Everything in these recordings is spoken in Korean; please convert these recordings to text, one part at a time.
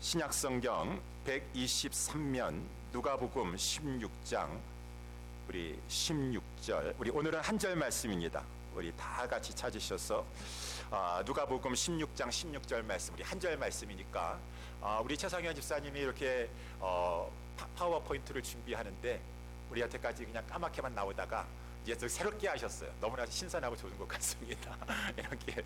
신약성경 123면 누가복음 16장 우리 16절, 우리 오늘은 한 절 말씀입니다. 우리 다 같이 찾으셔서 누가복음 16장 16절 말씀, 우리 한 절 말씀이니까 우리 최상현 집사님이 이렇게 파워포인트를 준비하는데 우리 여태까지 그냥 까맣게만 나오다가 이제 새롭게 하셨어요. 너무나 신선하고 좋은 것 같습니다. 이렇게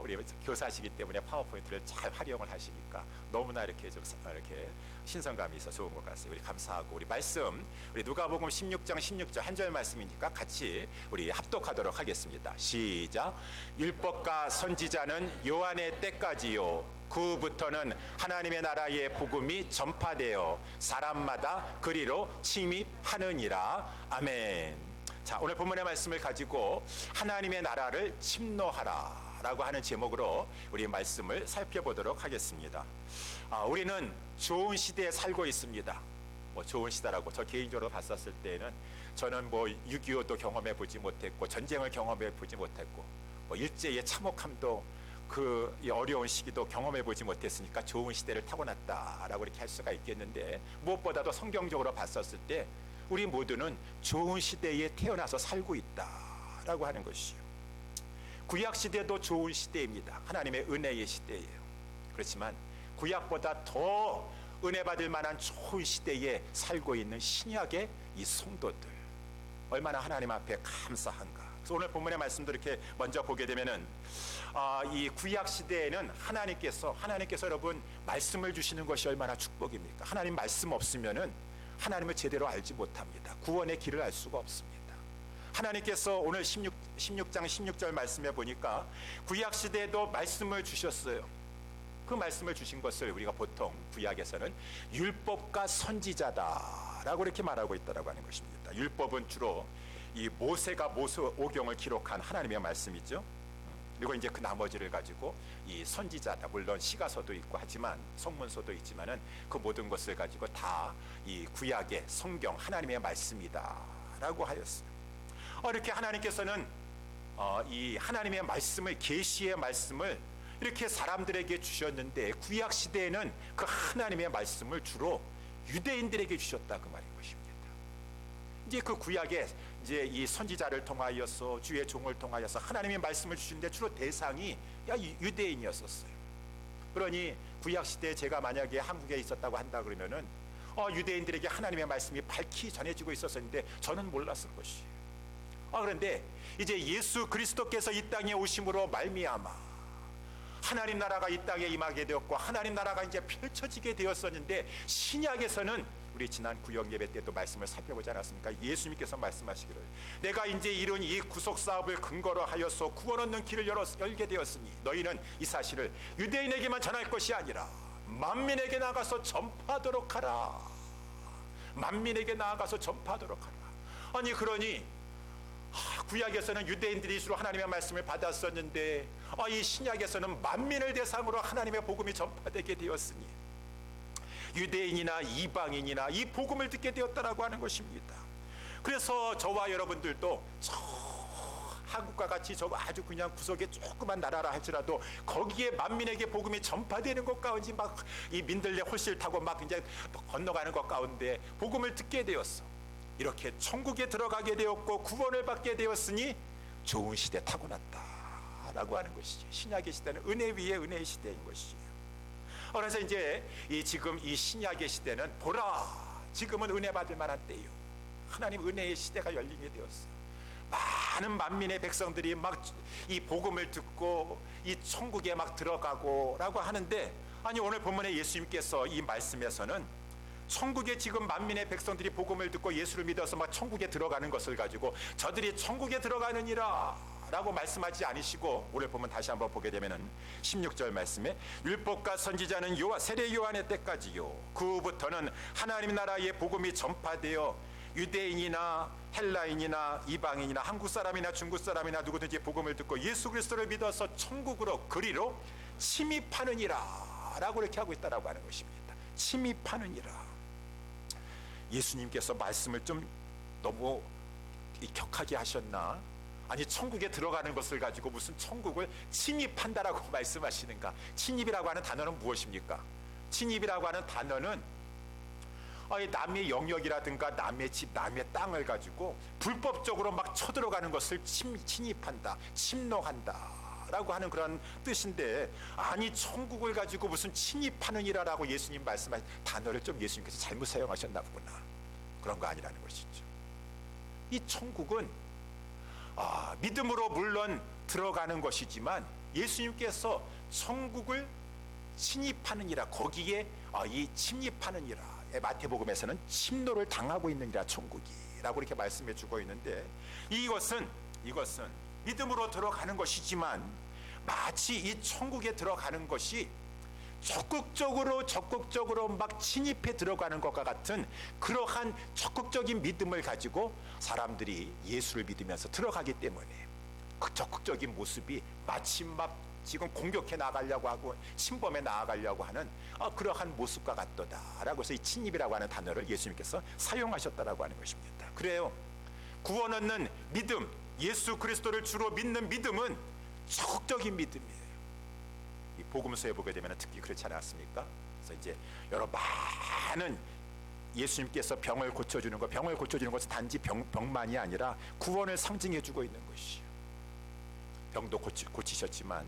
우리 교사시기 때문에 파워포인트를 잘 활용을 하시니까 너무나 이렇게 좀 이렇게 신선감이 있어 좋은 것 같습니다. 우리 감사하고 우리 말씀, 우리 누가복음 16장 16절 한 절 말씀이니까 같이 우리 합독하도록 하겠습니다. 시작. 율법과 선지자는 요한의 때까지요, 그 후부터는 하나님의 나라의 복음이 전파되어 사람마다 그리로 침입하느니라. 아멘. 자, 오늘 본문의 말씀을 가지고 하나님의 나라를 침노하라 라고 하는 제목으로 우리 말씀을 살펴보도록 하겠습니다. 우리는 좋은 시대에 살고 있습니다. 좋은 시대라고 저 개인적으로 봤었을 때는 저는 6.25도 경험해 보지 못했고 전쟁을 경험해 보지 못했고 일제의 참혹함도 그 어려운 시기도 경험해 보지 못했으니까 좋은 시대를 타고났다라고 이렇게 할 수가 있겠는데, 무엇보다도 성경적으로 봤었을 때 우리 모두는 좋은 시대에 태어나서 살고 있다라고 하는 것이요. 구약 시대도 좋은 시대입니다. 하나님의 은혜의 시대예요. 그렇지만 구약보다 더 은혜 받을 만한 좋은 시대에 살고 있는 신약의 이 성도들, 얼마나 하나님 앞에 감사한가. 그래서 오늘 본문의 말씀도 이렇게 먼저 보게 되면은 이 구약 시대에는 하나님께서 여러분 말씀을 주시는 것이 얼마나 축복입니까? 하나님 말씀 없으면은 하나님을 제대로 알지 못합니다. 구원의 길을 알 수가 없습니다. 하나님께서 오늘 16장 16절 말씀에 보니까 구약 시대에도 말씀을 주셨어요. 그 말씀을 주신 것을 우리가 보통 구약에서는 율법과 선지자다라고 이렇게 말하고 있다라고 하는 것입니다. 율법은 주로 이 모세가 모세오경을 기록한 하나님의 말씀이죠. 그리고 이제 그 나머지를 가지고 이 선지자다, 물론 시가서도 있고 하지만 성문서도 있지만은 그 모든 것을 가지고 다 이 구약의 성경 하나님의 말씀이다라고 하였어요. 이렇게 하나님께서는 이 하나님의 말씀을, 계시의 말씀을 이렇게 사람들에게 주셨는데, 구약 시대에는 그 하나님의 말씀을 주로 유대인들에게 주셨다 그 말인 것입니다. 이제 그 구약에 이제 이 선지자를 통하여서 주의 종을 통하여서 하나님의 말씀을 주시는데 주로 대상이 유대인이었었어요. 그러니 구약 시대에 제가 만약에 한국에 있었다고 한다 그러면은 유대인들에게 하나님의 말씀이 밝히 전해지고 있었는데 저는 몰랐을 것이에요. 그런데 이제 예수 그리스도께서 이 땅에 오심으로 말미암아 하나님 나라가 이 땅에 임하게 되었고 하나님 나라가 이제 펼쳐지게 되었었는데, 신약에서는 우리 지난 구역 예배 때도 말씀을 살펴보지 않았습니까? 예수님께서 말씀하시기를 내가 이제 이룬 이 구속 사업을 근거로 하여서 구원 얻는 길을 열게 되었으니 너희는 이 사실을 유대인에게만 전할 것이 아니라 만민에게 나가서 전파하도록 하라. 만민에게 나아가서 전파하도록 하라. 아니 그러니 구약에서는 유대인들이 주로 하나님의 말씀을 받았었는데 이 신약에서는 만민을 대상으로 하나님의 복음이 전파되게 되었으니 유대인이나 이방인이나 이 복음을 듣게 되었다라고 하는 것입니다. 그래서 저와 여러분들도 한국과 같이 아주 그냥 구석에 조그만 나라라 할지라도 거기에 만민에게 복음이 전파되는 것 가운데 막 이 민들레 홀실 타고 막 이제 건너가는 것 가운데 복음을 듣게 되었어. 이렇게 천국에 들어가게 되었고 구원을 받게 되었으니 좋은 시대 타고났다라고 하는 것이죠. 신약의 시대는 은혜 위에 은혜의 시대인 것이죠. 그래서 이제 지금 이 신약의 시대는 보라, 지금은 은혜 받을 만한 때요. 하나님 은혜의 시대가 열리게 되었어요. 많은 만민의 백성들이 막 이 복음을 듣고 이 천국에 막 들어가고라고 하는데, 아니 오늘 본문에 예수님께서 이 말씀에서는 천국에 지금 만민의 백성들이 복음을 듣고 예수를 믿어서 막 천국에 들어가는 것을 가지고 저들이 천국에 들어가느니라 라고 말씀하지 않으시고, 오늘 보면 다시 한번 보게 되면은 16절 말씀에 율법과 선지자는 세례 요한의 때까지요, 그 후부터는 하나님 나라의 복음이 전파되어 유대인이나 헬라인이나 이방인이나 한국 사람이나 중국 사람이나 누구든지 복음을 듣고 예수 그리스도를 믿어서 천국으로 그리로 침입하느니라 라고 이렇게 하고 있다라고 하는 것입니다. 침입하느니라. 예수님께서 말씀을 좀 너무 격하게 하셨나? 아니 천국에 들어가는 것을 가지고 무슨 천국을 침입한다라고 말씀하시는가? 침입이라고 하는 단어는 무엇입니까? 침입이라고 하는 단어는 남의 영역이라든가 남의 집, 남의 땅을 가지고 불법적으로 막 쳐들어가는 것을 침입한다, 침노한다 라고 하는 그런 뜻인데, 아니 천국을 가지고 무슨 침입하느니라라고 예수님 말씀하신 단어를 좀 예수님께서 잘못 사용하셨나 보구나, 그런 거 아니라는 것이죠. 이 천국은 믿음으로 물론 들어가는 것이지만 예수님께서 천국을 침입하느니라, 거기에 이 침입하느니라, 마태복음에서는 침노를 당하고 있느니라 천국이라고 이렇게 말씀해 주고 있는데, 이것은 믿음으로 들어가는 것이지만 마치 이 천국에 들어가는 것이 적극적으로 막 침입해 들어가는 것과 같은 그러한 적극적인 믿음을 가지고 사람들이 예수를 믿으면서 들어가기 때문에 그 적극적인 모습이 마치 막 지금 공격해 나가려고 하고 침범해 나가려고 하는 그러한 모습과 같도다라고 해서 이 침입이라고 하는 단어를 예수님께서 사용하셨다라고 하는 것입니다. 그래요, 구원 얻는 믿음, 예수 그리스도를 주로 믿는 믿음은 적극적인 믿음이에요. 이 복음서에 보게 되면 특히 그렇지 않았습니까? 그래서 이제 여러 많은 예수님께서 병을 고쳐주는 것은 단지 병만이 아니라 구원을 상징해주고 있는 것이에요. 병도 고치셨지만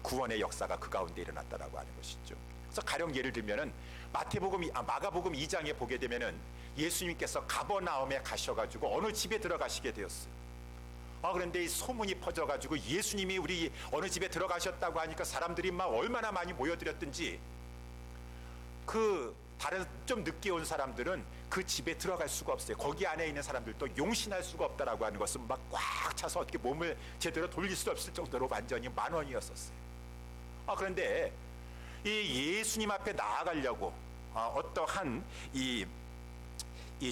구원의 역사가 그 가운데 일어났다라고 하는 것이죠. 그래서 가령 예를 들면은 마가복음 2장에 보게 되면은 예수님께서 가버나움에 가셔가지고 어느 집에 들어가시게 되었어요. 그런데 이 소문이 퍼져가지고 예수님이 우리 어느 집에 들어가셨다고 하니까 사람들이 막 얼마나 많이 모여들었든지 그 다른 좀 늦게 온 사람들은 그 집에 들어갈 수가 없어요. 거기 안에 있는 사람들도 용신할 수가 없다라고 하는 것은 막 꽉 차서 어떻게 몸을 제대로 돌릴 수 없을 정도로 완전히 만원이었었어요. 그런데 이 예수님 앞에 나아가려고 어떠한 이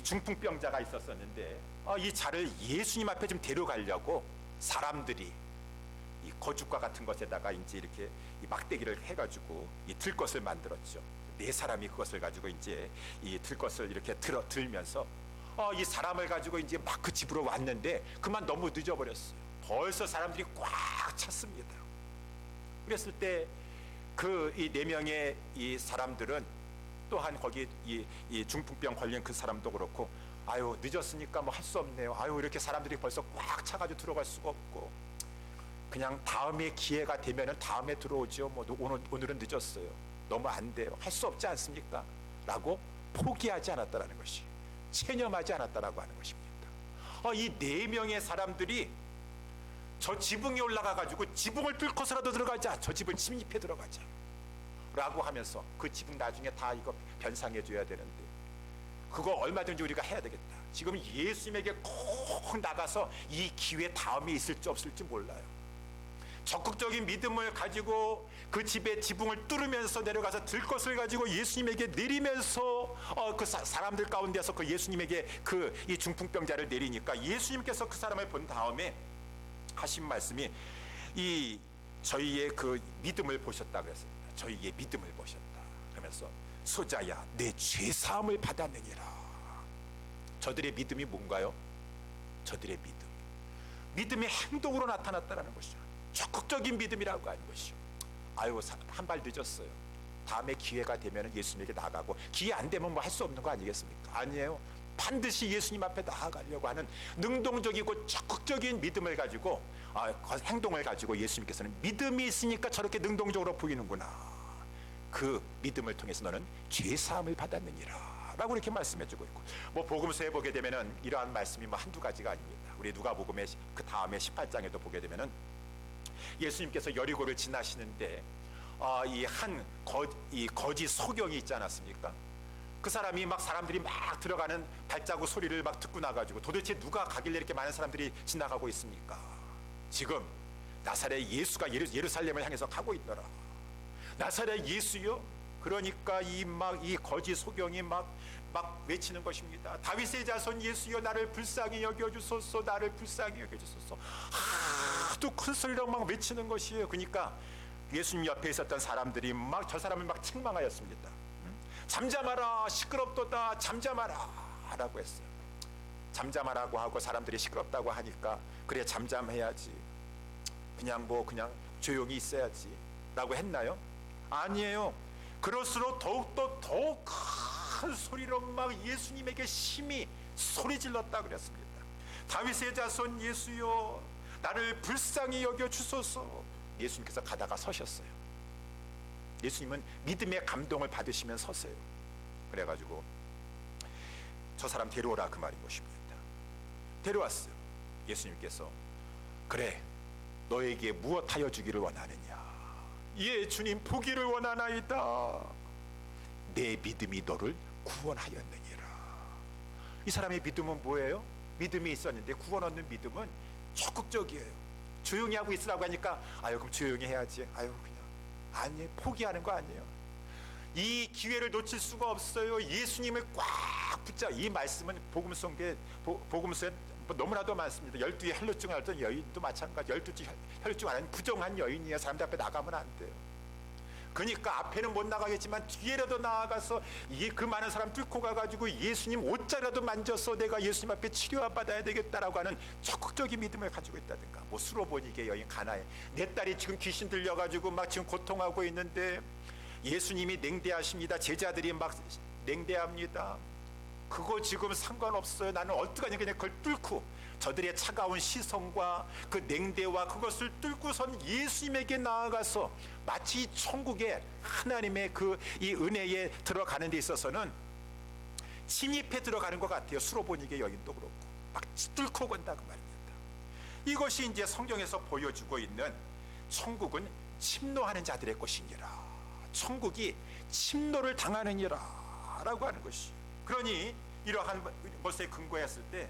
중풍병자가 있었었는데 이 자를 예수님 앞에 좀 데려가려고 사람들이 이 거죽과 같은 것에다가 이제 이렇게 이 막대기를 해가지고 이 들것을 만들었죠. 네 사람이 그것을 가지고 이제 이 들것을 이렇게 들면서 이 사람을 가지고 이제 막 그 집으로 왔는데 그만 너무 늦어버렸어요. 벌써 사람들이 꽉 찼습니다. 그랬을 때 그 이 네 명의 이 사람들은 또한 거기 이 중풍병 걸린 그 사람도 그렇고 아유 늦었으니까 뭐 할 수 없네요. 아유 이렇게 사람들이 벌써 꽉 차가지고 들어갈 수가 없고 그냥 다음에 기회가 되면은 다음에 들어오죠. 뭐 오늘은 늦었어요. 너무 안 돼요. 할 수 없지 않습니까? 라고 포기하지 않았다라는 것이, 체념하지 않았다라고 하는 것입니다. 이 네 명의 사람들이 저 지붕에 올라가 가지고 지붕을 뚫고서라도 들어가자, 저 집을 침입해 들어가자 라고 하면서 그 지붕 나중에 다 이거 변상해 줘야 되는데 그거 얼마든지 우리가 해야 되겠다. 지금 예수님에게 꼭 나가서 이 기회 다음에 있을지 없을지 몰라요. 적극적인 믿음을 가지고 그 집의 지붕을 뚫으면서 내려가서 들것을 가지고 예수님에게 내리면서 그 사람들 가운데서 그 예수님에게 그 이 중풍병자를 내리니까 예수님께서 그 사람을 본 다음에 하신 말씀이 이 저희의 그 믿음을 보셨다 그랬습니다. 저희의 믿음을 보셨다 그러면서 소자야 내 죄사함을 받았느니라. 저들의 믿음이 뭔가요? 저들의 믿음이 행동으로 나타났다는 것이죠. 적극적인 믿음이라고 하는 것이죠. 아유 한 발 늦었어요. 다음에 기회가 되면 예수님에게 나가고, 기회 안 되면 뭐 할 수 없는 거 아니겠습니까? 아니에요. 반드시 예수님 앞에 나아가려고 하는 능동적이고 적극적인 믿음을 가지고 행동을 가지고 예수님께서는 믿음이 있으니까 저렇게 능동적으로 보이는구나. 그 믿음을 통해서 너는 죄사함을 받았느니라 라고 이렇게 말씀해주고 있고, 뭐 복음서에 보게 되면은 이러한 말씀이 뭐 한두 가지가 아닙니다. 우리 누가복음의 그 다음에 18장에도 보게 되면은 예수님께서 여리고를 지나시는데 이 거지 소경이 있지 않았습니까? 그 사람이 막 사람들이 막 들어가는 발자국 소리를 막 듣고 나가지고 도대체 누가 가길래 이렇게 많은 사람들이 지나가고 있습니까? 지금 나사렛 예수가 예루살렘을 향해서 가고 있더라. 나사렛 예수요? 그러니까 이 거지 소경이 막 외치는 것입니다. 다윗의 자손 예수여 나를 불쌍히 여겨주소서, 나를 불쌍히 여겨주소서. 하도 큰 소리로 막 외치는 것이에요. 그러니까 예수님 옆에 있었던 사람들이 막 저 사람을 막 책망하였습니다. 잠잠하라, 시끄럽도다, 잠잠하라 라고 했어요. 잠잠하라고 하고 사람들이 시끄럽다고 하니까 그래 잠잠해야지, 그냥 조용히 있어야지 라고 했나요? 아니에요. 그럴수록 더욱 큰 소리로 막 예수님에게 심히 소리 질렀다 그랬습니다. 다윗의 자손 예수여, 나를 불쌍히 여겨 주소서. 예수님께서 가다가 서셨어요. 예수님은 믿음의 감동을 받으시면 서세요. 그래가지고 저 사람 데려오라 그 말인 것입니다. 데려왔어요. 예수님께서 그래, 너에게 무엇하여 주기를 원하느냐? 예, 주님, 보기를 원하나이다. 내 믿음이 너를 구원하였느니라. 이 사람의 믿음은 뭐예요? 믿음이 있었는데 구원 얻는 믿음은 적극적이에요. 조용히 하고 있으라고 하니까 아유 그럼 조용히 해야지, 아유 그냥 아니에요. 포기하는 거 아니에요. 이 기회를 놓칠 수가 없어요. 예수님을 꽉 붙잡. 이 말씀은 복음서에 너무나도 많습니다. 12의 혈루증을 앓던 여인도 마찬가지. 12째 혈루증 앓은 부정한 여인이에요. 사람들 앞에 나가면 안 돼요. 그러니까 앞에는 못 나가겠지만 뒤에라도 나아가서 그 많은 사람 뚫고 가가지고 예수님 옷자라도 만져서 내가 예수님 앞에 치료받아야 되겠다라고 하는 적극적인 믿음을 가지고 있다든가, 뭐 수로보니게 여인 가나에 내 딸이 지금 귀신 들려가지고 막 지금 고통하고 있는데 예수님이 냉대하십니다. 제자들이 막 냉대합니다. 그거 지금 상관없어요. 나는 어떡하냐. 그냥 그걸 뚫고 저들의 차가운 시선과 그 냉대와 그것을 뚫고선 예수님에게 나아가서 마치 천국에 하나님의 이 은혜에 들어가는 데 있어서는 침입해 들어가는 것 같아요. 수로보니게 여인도 그렇고 막 뚫고 간다 그 말입니다. 이것이 이제 성경에서 보여주고 있는 천국은 침노하는 자들의 것이니라. 천국이 침노를 당하느니라 라고 하는 것이. 그러니 이러한 것에 근거했을 때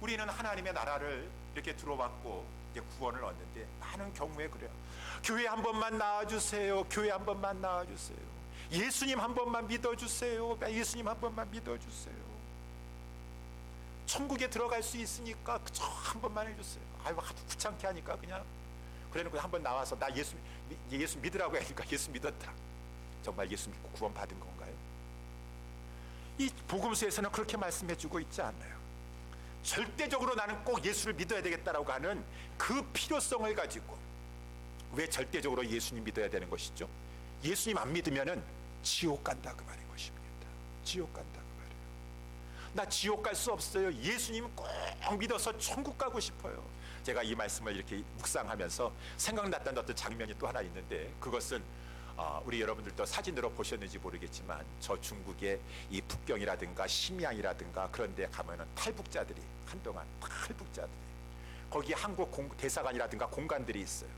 우리는 하나님의 나라를 이렇게 들어왔고 이제 구원을 얻는데 많은 경우에 그래요. 교회 한 번만 나와주세요. 교회 한 번만 나와주세요. 예수님 한 번만 믿어주세요. 예수님 한 번만 믿어주세요. 천국에 들어갈 수 있으니까 그저 한 번만 해주세요. 아유 하도 귀찮게 하니까 그냥 그래놓고 한 번 나와서 나 예수 믿으라고 하니까 예수 믿었다. 정말 예수 믿고 구원 받은 건가요? 이 복음서에서는 그렇게 말씀해주고 있지 않아요. 절대적으로 나는 꼭 예수를 믿어야 되겠다라고 하는 그 필요성을 가지고. 왜 절대적으로 예수님 믿어야 되는 것이죠? 예수님 안 믿으면은 지옥 간다 그 말인 것입니다. 지옥 간다 그 말이에요. 나 지옥 갈 수 없어요. 예수님 꼭 믿어서 천국 가고 싶어요. 제가 이 말씀을 이렇게 묵상하면서 생각났던 어떤 장면이 또 하나 있는데, 그것은 우리 여러분들도 사진으로 보셨는지 모르겠지만 저 중국의 이 북경이라든가 심양이라든가 그런 데 가면은 탈북자들이 한동안 탈북자들이 거기 한국 대사관이라든가 공간들이 있어요.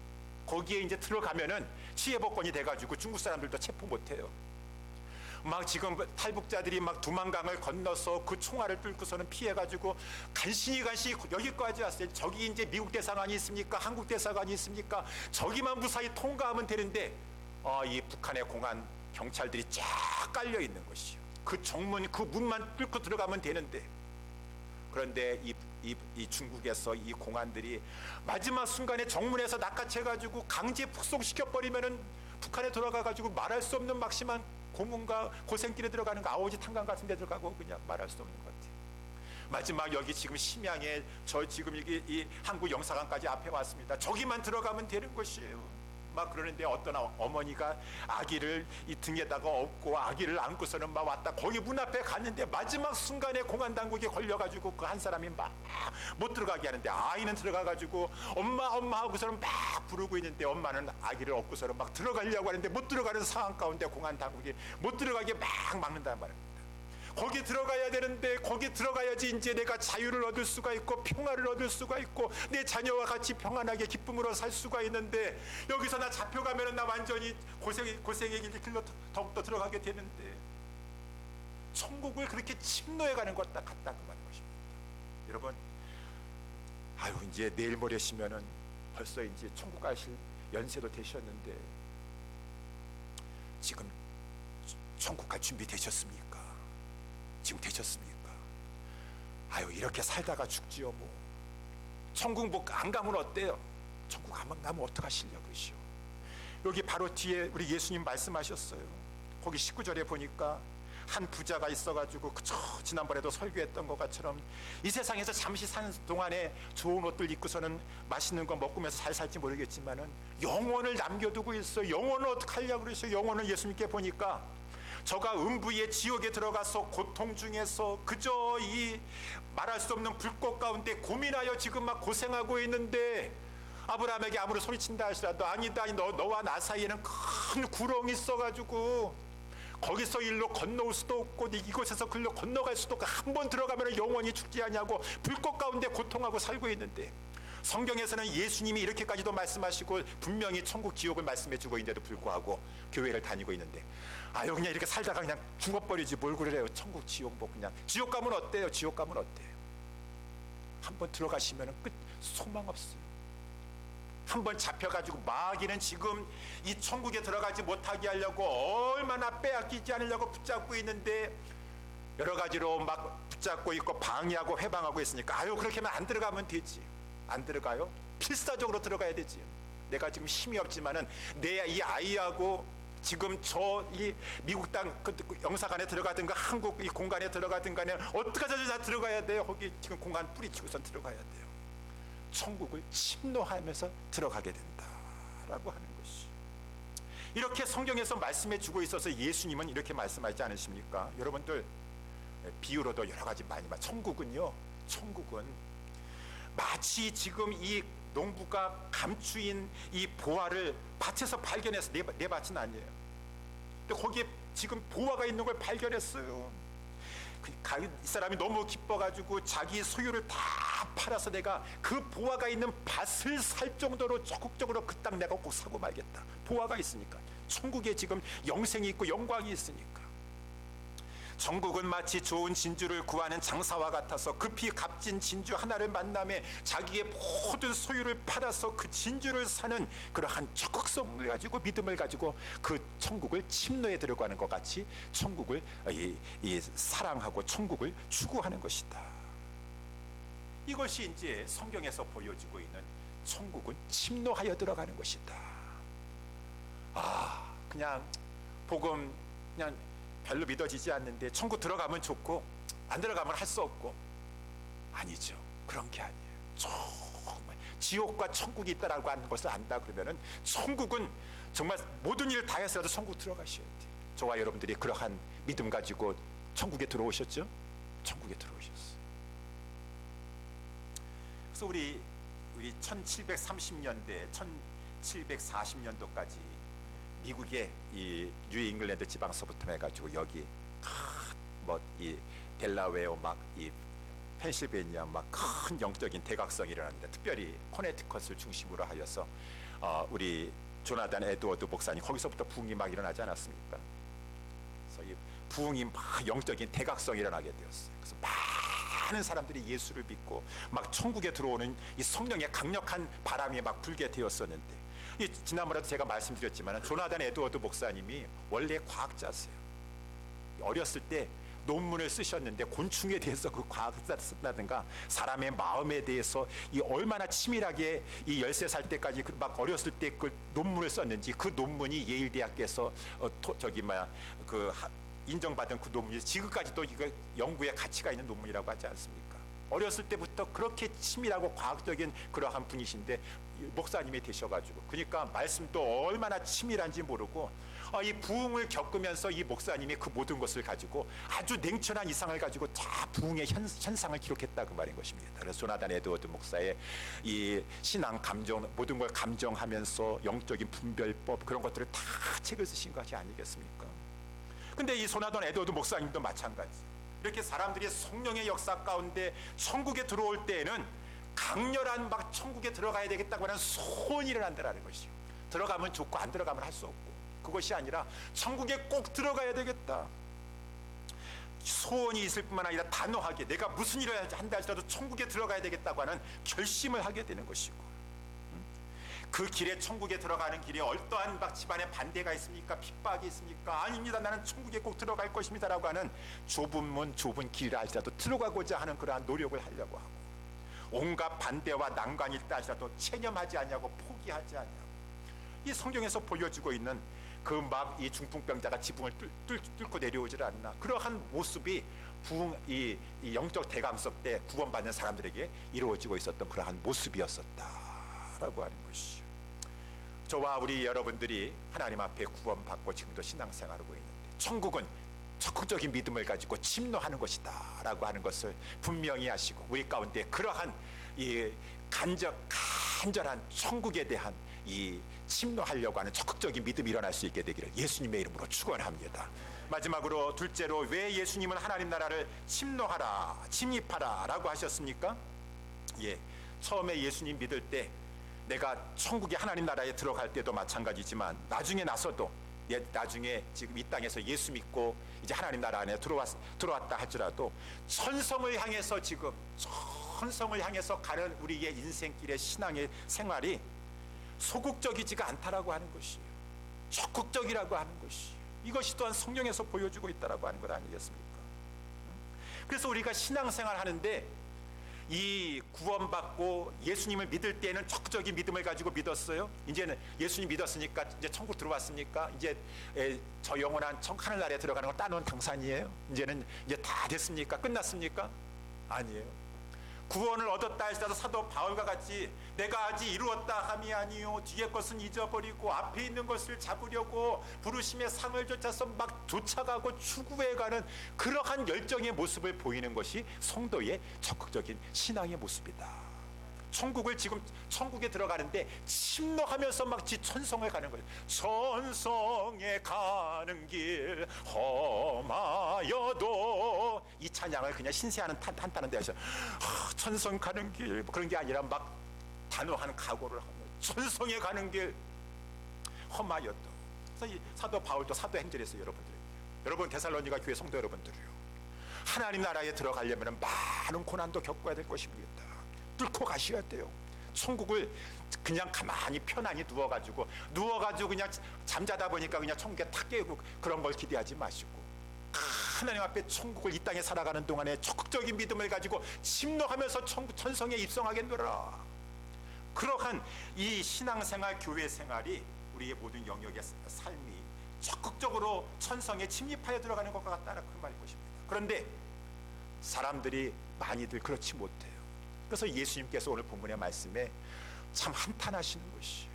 거기에 이제 들어가면은 치해복권이 돼가지고 중국 사람들도 체포 못해요. 막 지금 탈북자들이 막 두만강을 건너서 그 총알을 뚫고서는 피해가지고 간신히 여기까지 왔어요. 저기 이제 미국 대사관이 있습니까? 한국 대사관이 있습니까? 저기만 무사히 통과하면 되는데 이 북한의 공안 경찰들이 쫙 깔려 있는 것이요. 그 정문 그 문만 뚫고 들어가면 되는데, 그런데 이 중국에서 이 공안들이 마지막 순간에 정문에서 낚아채가지고 강제 북송시켜 버리면은 북한에 들어가가지고 말할 수 없는 막심한 고문과 고생길에 들어가는 거, 아오지 탄광 같은 데 들어가고 그냥 말할 수 없는 것 같아요. 마지막 여기 지금 심양에 저 지금 이 한국 영사관까지 앞에 왔습니다. 저기만 들어가면 되는 것이에요. 막 그러는데 어떤 어머니가 아기를 이 등에다가 업고 아기를 안고서는 막 왔다. 거기 문 앞에 갔는데 마지막 순간에 공안 당국이 걸려가지고 그 한 사람이 막 못 들어가게 하는데 아이는 들어가가지고 엄마 하고서는 막 부르고 있는데 엄마는 아기를 업고서는 막 들어가려고 하는데 못 들어가는 상황 가운데 공안 당국이 못 들어가게 막 막는단 말입니다. 거기 들어가야 되는데 거기 들어가야지 이제 내가 자유를 얻을 수가 있고 평화를 얻을 수가 있고 내 자녀와 같이 평안하게 기쁨으로 살 수가 있는데, 여기서 나 잡혀가면은 나 완전히 고생의 길로 더욱더 들어가게 되는데, 천국을 그렇게 침노해가는 것 같다 그 말인 것입니다. 여러분, 아유 이제 내일 모레시면은 벌써 이제 천국 가실 연세도 되셨는데 지금 천국 갈 준비 되셨습니까? 지금 되셨습니까? 아유 이렇게 살다가 죽지요 뭐. 천국 뭐 안 가면 어때요? 천국 안 가면 어떡하시려고 그러시오. 여기 바로 뒤에 우리 예수님 말씀하셨어요. 거기 19절에 보니까 한 부자가 있어가지고 그저 지난번에도 설교했던 것처럼 이 세상에서 잠시 사는 동안에 좋은 옷들 입고서는 맛있는 거 먹으면서 잘 살지 모르겠지만은 영혼을 남겨두고 있어요. 영혼을 어떻게 하려고 그러세요? 영혼을 예수님께 보니까 저가 음부의 지옥에 들어가서 고통 중에서 그저 이 말할 수 없는 불꽃 가운데 고민하여 지금 막 고생하고 있는데, 아브라함에게 아무리 소리친다 하시라도 아니다, 너와 나 사이에는 큰 구렁이 있어가지고 거기서 일로 건너올 수도 없고 이곳에서 글로 건너갈 수도 없고 한 번 들어가면 영원히 죽지 않냐고 불꽃 가운데 고통하고 살고 있는데, 성경에서는 예수님이 이렇게까지도 말씀하시고 분명히 천국 지옥을 말씀해 주고 있는데도 불구하고 교회를 다니고 있는데, 아유 그냥 이렇게 살다가 그냥 죽어버리지 뭘 그래요. 천국 지옥 뭐 그냥 지옥 가면 어때요? 지옥 가면 어때요? 한번 들어가시면 끝, 소망 없어요. 한번 잡혀가지고 마귀는 지금 이 천국에 들어가지 못하게 하려고 얼마나 빼앗기지 않으려고 붙잡고 있는데, 여러 가지로 막 붙잡고 있고 방해하고 회방하고 있으니까 아유 그렇게 하면 안 들어가면 되지. 안 들어가요? 필사적으로 들어가야 되지. 내가 지금 힘이 없지만은 내 이 아이하고 지금 저 이 미국 땅 그 영사관에 들어가든가 한국 이 공간에 들어가든가 어떻게 해서 다 들어가야 돼요. 거기 지금 공간 뿌리치고선 들어가야 돼요. 천국을 침노하면서 들어가게 된다라고 하는 것이, 이렇게 성경에서 말씀해 주고 있어서 예수님은 이렇게 말씀하지 않으십니까? 여러분들 비유로도 여러 가지 많이 천국은요, 천국은 마치 지금 이 농부가 감추인 이 보화를 밭에서 발견해서 내 밭은 아니에요. 근데 거기에 지금 보화가 있는 걸 발견했어요. 이 사람이 너무 기뻐가지고 자기 소유를 다 팔아서 내가 그 보화가 있는 밭을 살 정도로 적극적으로 그 땅 내가 꼭 사고 말겠다. 보화가 있으니까. 천국에 지금 영생이 있고 영광이 있으니까. 천국은 마치 좋은 진주를 구하는 장사와 같아서 급히 값진 진주 하나를 만남에 자기의 모든 소유를 팔아서 그 진주를 사는 그러한 적극성을 가지고 믿음을 가지고 그 천국을 침노에 들어가는 것 같이 천국을 사랑하고 천국을 추구하는 것이다. 이것이 이제 성경에서 보여지고 있는 천국은 침노하여 들어가는 것이다. 그냥 복음 그냥 별로 믿어지지 않는데 천국 들어가면 좋고 안 들어가면 할 수 없고, 아니죠. 그런 게 아니에요. 정말 지옥과 천국이 있다라고 하는 것을 안다 그러면은 천국은 정말 모든 일을 다 해서라도 천국 들어가셔야 돼요. 저와 여러분들이 그러한 믿음 가지고 천국에 들어오셨죠? 천국에 들어오셨어요. 그래서 우리 1730년대 1740년도까지 미국의 이 뉴잉글랜드 지방서부터 해가지고 여기 이 델라웨어 막 이 펜실베니아 막 큰 영적인 대각성이 일어납니다. 특별히 코네티컷을 중심으로 하여서 우리 조나단 에드워드 목사님 거기서부터 부흥이 막 일어나지 않았습니까? 그래서 이 부흥이 막 영적인 대각성이 일어나게 되었어요. 그래서 많은 사람들이 예수를 믿고 막 천국에 들어오는 이 성령의 강력한 바람이 막 불게 되었었는데, 지난번에도 제가 말씀드렸지만 조나단 에드워드 목사님이 원래 과학자세요. 어렸을 때 논문을 쓰셨는데 곤충에 대해서 그 과학을 쓴다든가 사람의 마음에 대해서 이 얼마나 치밀하게 이 13살 때까지 막 어렸을 때 그 논문을 썼는지, 그 논문이 예일대학교에서 인정받은 그 논문이 지금까지도 이거 연구의 가치가 있는 논문이라고 하지 않습니까? 어렸을 때부터 그렇게 치밀하고 과학적인 그러한 분이신데 목사님이 되셔가지고, 그러니까 말씀도 얼마나 치밀한지 모르고 이 부흥을 겪으면서 이 목사님이 그 모든 것을 가지고 아주 냉철한 이상을 가지고 다 부흥의 현상을 기록했다 그 말인 것입니다. 그래서 조나단 에드워드 목사의 이 신앙 감정 모든 걸 감정하면서 영적인 분별법 그런 것들을 다 책을 쓰신 것이 아니겠습니까? 근데 이 조나단 에드워드 목사님도 마찬가지. 이렇게 사람들이 성령의 역사 가운데 천국에 들어올 때에는 강렬한 막 천국에 들어가야 되겠다고 하는 소원이 일어난다는 것이요. 들어가면 좋고 안 들어가면 할 수 없고, 그것이 아니라 천국에 꼭 들어가야 되겠다. 소원이 있을 뿐만 아니라 단호하게 내가 무슨 일을 한다 할지라도 천국에 들어가야 되겠다고 하는 결심을 하게 되는 것이고, 그 길에 천국에 들어가는 길에 어떠한 막 집안에 반대가 있습니까? 핍박이 있습니까? 아닙니다. 나는 천국에 꼭 들어갈 것입니다 라고 하는 좁은 문 좁은 길이라 할지라도 들어가고자 하는 그러한 노력을 하려고 하고, 온갖 반대와 난관이 있다 할지라도 체념하지 않냐고 포기하지 않냐고, 이 성경에서 보여주고 있는 그 막 이 중풍병자가 지붕을 뚫고 내려오질 않나. 그러한 모습이 이 영적 대감석 때 구원받는 사람들에게 이루어지고 있었던 그러한 모습이었었다라고 하는 것이죠. 저와 우리 여러분들이 하나님 앞에 구원받고 지금도 신앙생활하고 있는데 천국은 적극적인 믿음을 가지고 침노하는 것이다 라고 하는 것을 분명히 하시고, 우리 가운데 그러한 이 간절한 천국에 대한 이 침노하려고 하는 적극적인 믿음이 일어날 수 있게 되기를 예수님의 이름으로 축원합니다. 마지막으로 둘째로, 왜 예수님은 하나님 나라를 침입하라 라고 하셨습니까? 처음에 예수님 믿을 때 내가 천국의 하나님 나라에 들어갈 때도 마찬가지지만 나중에 나서도, 나중에 지금 이 땅에서 예수 믿고 이제 하나님 나라 안에 들어왔다 할지라도 천성을 향해서 가는 우리의 인생길의 신앙의 생활이 소극적이지가 않다라고 하는 것이에요. 적극적이라고 하는 것이, 이것이 또한 성경에서 보여주고 있다라고 하는 것 아니겠습니까? 그래서 우리가 신앙생활 하는데 이 구원받고 예수님을 믿을 때는 적극적인 믿음을 가지고 믿었어요. 이제는 예수님 믿었으니까 이제 천국 들어왔습니까? 이제 저 영원한 하늘나라에 들어가는 걸 따놓은 당산이에요. 이제는 이제 다 됐습니까? 끝났습니까? 아니에요. 구원을 얻었다 할지라도 사도 바울과 같이 내가 아직 이루었다 함이 아니요 뒤의 것은 잊어버리고 앞에 있는 것을 잡으려고 부르심의 상을 쫓아서 막 쫓아가고 추구해가는 그러한 열정의 모습을 보이는 것이 성도의 적극적인 신앙의 모습이다. 천국에 들어가는데 침노하면서 막 천성에 가는 거예요. 천성에 가는 길 험하여도, 이 찬양을 그냥 신세하는 한타는 데서 천성 가는 길 그런 게 아니라 막 단호한 각오를 하는 거예요. 천성에 가는 길 험하여도. 그래서 이 사도 바울도 사도행전에서 여러분 데살로니가 교회 성도 여러분들이요, 하나님 나라에 들어가려면 많은 고난도 겪어야 될 것입니다. 뚫고 가셔야 돼요. 천국을 그냥 가만히 편안히 누워가지고 그냥 잠자다 보니까 그냥 천국에 탁 깨고 그런 걸 기대하지 마시고, 하나님 앞에 천국을 이 땅에 살아가는 동안에 적극적인 믿음을 가지고 침노하면서 천성에 입성하겠노라. 그러한 이 신앙생활, 교회생활이 우리의 모든 영역의 삶이 적극적으로 천성에 침입하여 들어가는 것 같다는 그 말인 것입니다. 그런데 사람들이 많이들 그렇지 못해요. 그래서 예수님께서 오늘 본문의 말씀에 참 한탄하시는 것이에요.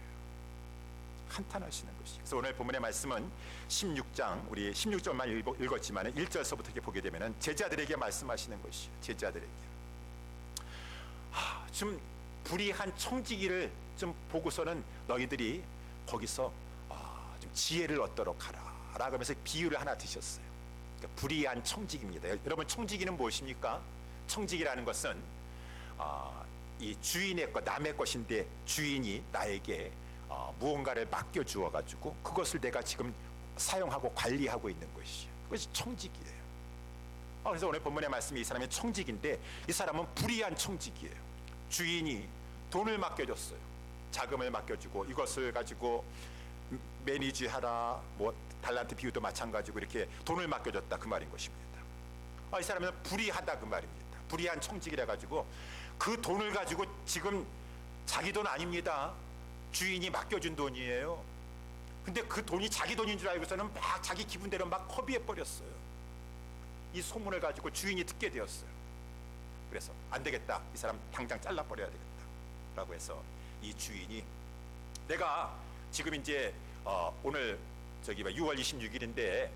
그래서 오늘 본문의 말씀은 16장, 우리 16절만 읽었지만 1절서부터 이렇게 보게 되면 제자들에게 말씀하시는 것이에요. 제자들에게 좀 불의한 청지기를 좀 보고서는 너희들이 거기서 좀 지혜를 얻도록 하라 라고 하면서 비유를 하나 드셨어요. 그러니까 불의한 청지기입니다. 여러분, 청지기는 무엇입니까? 청지기라는 것은 이 주인의 것, 남의 것인데 주인이 나에게 무언가를 맡겨 주어 가지고 그것을 내가 지금 사용하고 관리하고 있는 것이에요. 그것이 청지기예요. 그래서 오늘 본문의 말씀이 이 사람이 청지기인데 이 사람은 불의한 청지기예요. 주인이 돈을 맡겨줬어요. 자금을 맡겨주고 이것을 가지고 매니지하라, 뭐 달란트 비유도 마찬가지고 이렇게 돈을 맡겨줬다 그 말인 것입니다. 이 사람은 불의하다 그 말입니다. 불의한 청지기라 가지고 그 돈을 가지고 지금 자기 돈 아닙니다. 주인이 맡겨준 돈이에요. 근데 그 돈이 자기 돈인 줄 알고서는 막 자기 기분대로 막 허비해 버렸어요. 이 소문을 가지고 주인이 듣게 되었어요. 그래서 안 되겠다, 이 사람 당장 잘라버려야 되겠다 라고 해서 이 주인이, 내가 지금 이제 오늘 6월 26일인데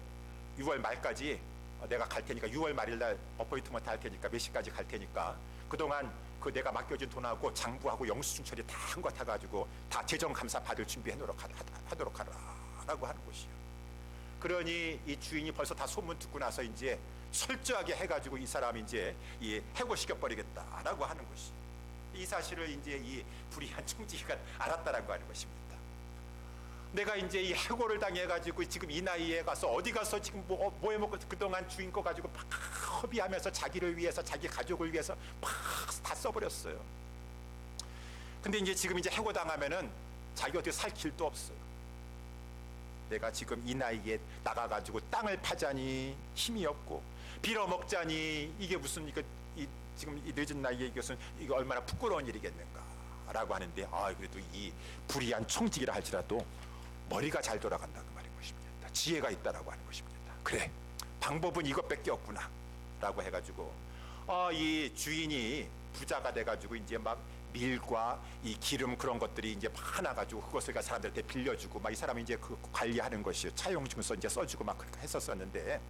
6월 말까지 내가 갈 테니까 6월 말일날 어포인트먼트 할 테니까 몇 시까지 갈 테니까 그동안 그 내가 맡겨준 돈하고 장부하고 영수증 처리 다 한 것 해가지고 다 재정감사 받을 준비해 하도록 하라 라고 하는 것이요. 그러니 이 주인이 벌써 다 소문 듣고 나서 이제 철저하게 해가지고 이 사람이 이제 해고시켜 버리겠다라고 하는 것이, 이 사실을 이제 이 불의한 청지기가 알았다라고 하는 것입니다. 내가 이제 이 해고를 당해가지고 지금 이 나이에 가서 어디 가서 지금 뭐 해먹고 그동안 주인 거 가지고 막 허비하면서 자기를 위해서 자기 가족을 위해서 막 다 써버렸어요. 근데 이제 지금 이제 해고 당하면은 자기 어떻게 살 길도 없어요. 내가 지금 이 나이에 나가가지고 땅을 파자니 힘이 없고 빌어먹자니 이게 무슨 지금 이 늦은 나이에 이것은 이게 얼마나 부끄러운 일이겠는가라고 하는데, 그래도 이 불의한 청지기라 할지라도 머리가 잘 돌아간다고 말인 것입니다. 지혜가 있다라고 하는 것입니다. 그래, 방법은 이것밖에 없구나 라고 해가지고 이 주인이 부자가 돼가지고 이제 막 밀과 이 기름 그런 것들이 이제 많아가지고 그것을 사람들한테 빌려주고 막 이 사람이 이제 그 관리하는 것이요, 차용증서 이제 써주고 막 그렇게 했었었는데,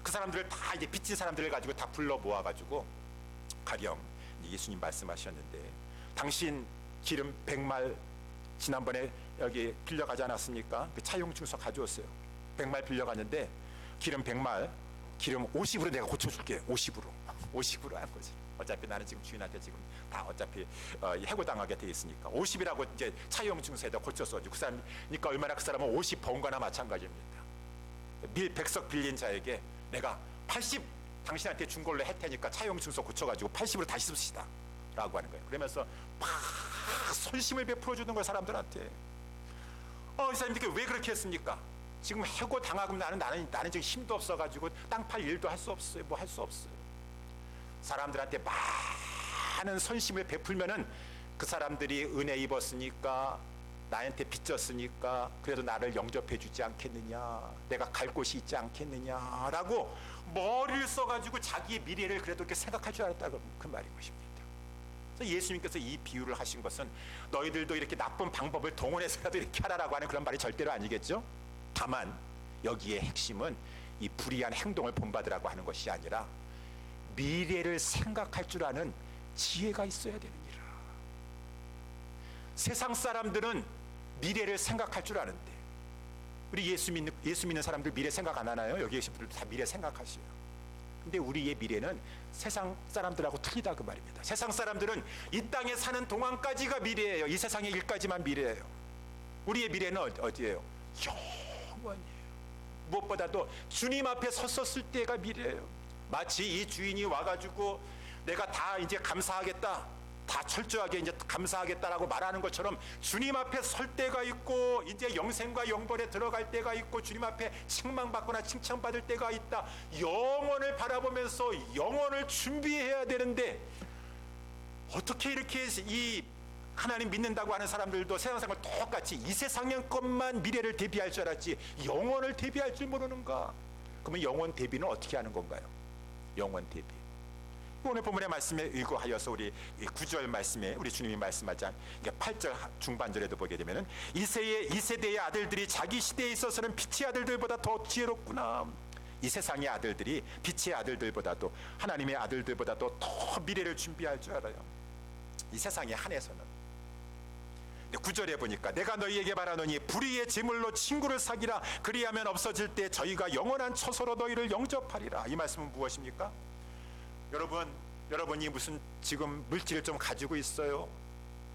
그 사람들을 다 이제 빚진 사람들을 가지고 다 불러 모아가지고 가령 예수님 말씀하셨는데, 당신 기름 100말 지난번에 여기 빌려가지 않았습니까? 그 차용증서 가져왔어요. 100말 빌려갔는데 기름 100말, 기름 50으로 내가 고쳐줄게. 50으로 한 거지. 어차피 나는 지금 주인한테 지금 다 어차피 해고당하게 돼 있으니까 50이라고 이제 차용증서에다 고쳐서 그 사람이니까 얼마나 그 사람은 50 번 거나 마찬가지입니다. 밀 100석 빌린 자에게 내가 80 당신한테 준 걸로 할 테니까 차용증서 고쳐가지고 80으로 다시 씁시다 라고 하는 거예요. 그러면서 막 선심을 베풀어 주는 거예요, 사람들한테. 이 사람들이 왜 그렇게 했습니까? 지금 해고 당하고 나는 지금 힘도 없어가지고 땅 팔 일도 할 수 없어요. 뭐 할 수 없어요. 사람들한테 많은 선심을 베풀면은 그 사람들이 은혜 입었으니까, 나한테 빚졌으니까 그래도 나를 영접해 주지 않겠느냐, 내가 갈 곳이 있지 않겠느냐라고 머리를 써가지고 자기의 미래를 그래도 이렇게 생각할 줄 알았다고 그 말인 것입니다. 그래서 예수님께서 이 비유를 하신 것은 너희들도 이렇게 나쁜 방법을 동원해서라도 이렇게 하라라고 하는 그런 말이 절대로 아니겠죠. 다만 여기에 핵심은 이 불의한 행동을 본받으라고 하는 것이 아니라 미래를 생각할 줄 아는 지혜가 있어야 되느니라. 세상 사람들은 미래를 생각할 줄 아는데, 우리 예수 믿는 사람들 미래 생각 안 하나요? 여기 계신 분들 다 미래 생각하시요. 근데 우리의 미래는 세상 사람들하고 틀리다 그 말입니다. 세상 사람들은 이 땅에 사는 동안까지가 미래예요. 이 세상의 일까지만 미래예요. 우리의 미래는 어디예요? 영원이에요. 무엇보다도 주님 앞에 섰었을 때가 미래예요. 마치 이 주인이 와가지고 내가 다 이제 감사하겠다, 다 철저하게 이제 감사하겠다라고 말하는 것처럼 주님 앞에 설 때가 있고 이제 영생과 영벌에 들어갈 때가 있고 주님 앞에 책망받거나 칭찬받을 때가 있다. 영원을 바라보면서 영원을 준비해야 되는데, 어떻게 이렇게 이 하나님 믿는다고 하는 사람들도 세상 생활 똑같이 이 세상의 것만 미래를 대비할 줄 알았지 영원을 대비할 줄 모르는가? 그러면 영원 대비는 어떻게 하는 건가요? 영원 대비. 오늘 본문의 말씀에 의거하여서 우리 9절 말씀에 우리 주님이 말씀하자 8절 중반절에도 보게 되면은 이 세대의 아들들이 자기 시대에 있어서는 빛의 아들들보다 더 지혜롭구나. 이 세상의 아들들이 빛의 아들들보다도 하나님의 아들들보다도 더 미래를 준비할 줄 알아요. 이 세상에 한해서는. 9절에 보니까 내가 너희에게 말하노니 불의의 제물로 친구를 사귀라. 그리하면 없어질 때 저희가 영원한 처소로 너희를 영접하리라. 이 말씀은 무엇입니까? 여러분이 무슨 지금 물질을 좀 가지고 있어요?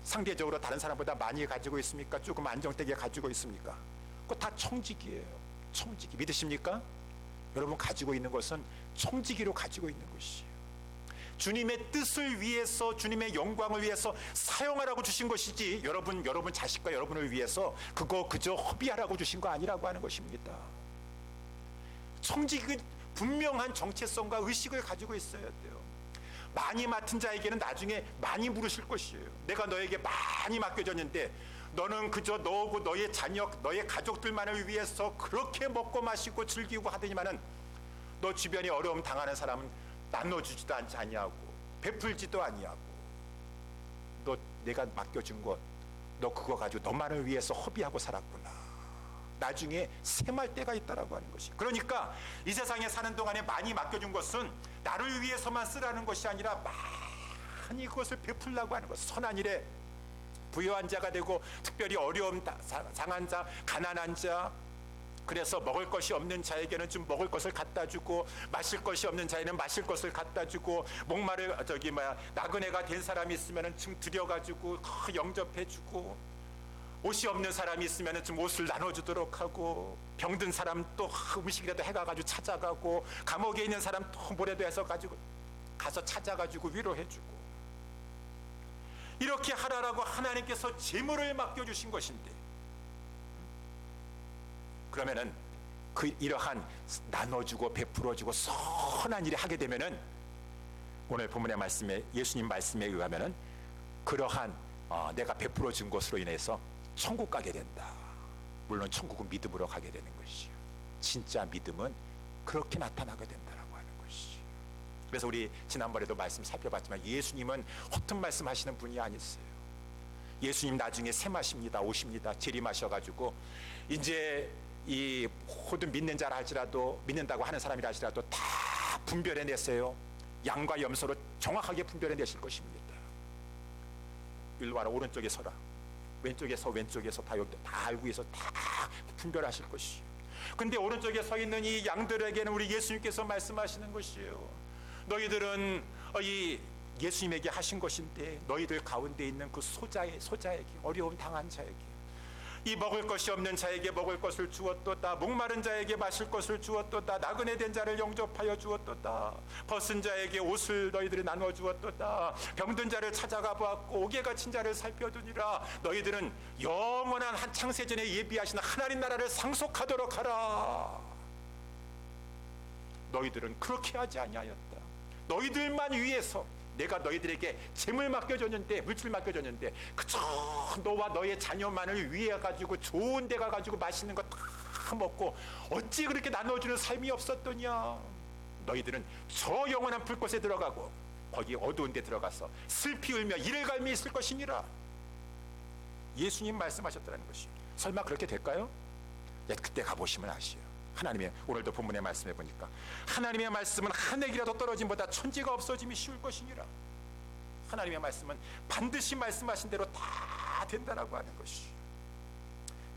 상대적으로 다른 사람보다 많이 가지고 있습니까? 조금 안정되게 가지고 있습니까? 그거 다 청지기예요. 청지기. 믿으십니까? 여러분 가지고 있는 것은 청지기로 가지고 있는 것이에요. 주님의 뜻을 위해서, 주님의 영광을 위해서 사용하라고 주신 것이지 여러분 자식과 여러분을 위해서 그거 그저 허비하라고 주신 거 아니라고 하는 것입니다. 청지기는 분명한 정체성과 의식을 가지고 있어야 돼요. 많이 맡은 자에게는 나중에 많이 물으실 것이에요. 내가 너에게 많이 맡겨졌는데 너는 그저 너하고 너의 자녀, 너의 가족들만을 위해서 그렇게 먹고 마시고 즐기고 하더니만은 너 주변에 어려움 당하는 사람은 나눠주지도 아니하고 베풀지도 아니하고, 너 내가 맡겨준 것 너 그거 가지고 너만을 위해서 허비하고 살았구나. 나중에 셈할 때가 있다라고 하는 것이. 그러니까 이 세상에 사는 동안에 많이 맡겨준 것은 나를 위해서만 쓰라는 것이 아니라 많이 그것을 베풀라고 하는 것. 선한 일에 부유한 자가 되고 특별히 어려움 상한 자, 가난한 자, 그래서 먹을 것이 없는 자에게는 좀 먹을 것을 갖다 주고, 마실 것이 없는 자에는 마실 것을 갖다 주고, 나그네가 된 사람이 있으면은 좀 드려가지고 영접해 주고, 옷이 없는 사람이 있으면은 좀 옷을 나눠주도록 하고, 병든 사람 또 음식이라도 해가지고 찾아가고, 감옥에 있는 사람 또 뭐라도 해서 가서 찾아가지고 위로해주고, 이렇게 하라라고 하나님께서 재물을 맡겨주신 것인데, 그러면은 이러한 나눠주고 베풀어주고 선한 일을 하게 되면은 오늘 본문의 말씀에, 예수님 말씀에 의하면은 그러한 내가 베풀어준 것으로 인해서 천국 가게 된다. 물론 천국은 믿음으로 가게 되는 것이요. 진짜 믿음은 그렇게 나타나게 된다라고 하는 것이요. 그래서 우리 지난번에도 말씀 살펴봤지만 예수님은 허튼 말씀하시는 분이 아니었어요. 예수님 나중에 세마십니다. 오십니다. 재림하셔가지고 이제 이 모든 믿는 자라 할지라도, 믿는다고 하는 사람이라 할지라도 다 분별해냈어요. 양과 염소로 정확하게 분별해내실 것입니다. 일로 와라, 오른쪽에 서라, 왼쪽에서 다 여기 다 알고 있어, 다 분별하실 것이요. 근데 오른쪽에 서 있는 이 양들에게는 우리 예수님께서 말씀하시는 것이에요. 너희들은 이 예수님에게 하신 것인데 너희들 가운데 있는 그 소자에게, 어려움 당한 자에게, 이 먹을 것이 없는 자에게 먹을 것을 주었도다. 목마른 자에게 마실 것을 주었도다. 나그네 된 자를 영접하여 주었도다. 벗은 자에게 옷을 너희들이 나누어 주었도다. 병든 자를 찾아가 보았고 옥에 갇힌 자를 살펴두니라. 너희들은 영원한 한 창세전에 예비하신 하나님 나라를 상속하도록 하라. 너희들은 그렇게 하지 아니하였다. 너희들만 위해서 내가 너희들에게 재물 맡겨줬는데, 물질 맡겨줬는데 그저 너와 너의 자녀만을 위해 가지고 좋은 데 가가지고 맛있는 거 다 먹고 어찌 그렇게 나눠주는 삶이 없었더냐. 너희들은 저 영원한 불꽃에 들어가고 거기 어두운 데 들어가서 슬피 울며 이를 갈미 있을 것이니라. 예수님 말씀하셨다는 것이 설마 그렇게 될까요? 그때 가보시면 아시요. 하나님의, 오늘도 본문의 말씀해 보니까 하나님의 말씀은 한 핵이라도 떨어짐보다 천지가 없어짐이 쉬울 것이니라. 하나님의 말씀은 반드시 말씀하신 대로 다 된다라고 하는 것이.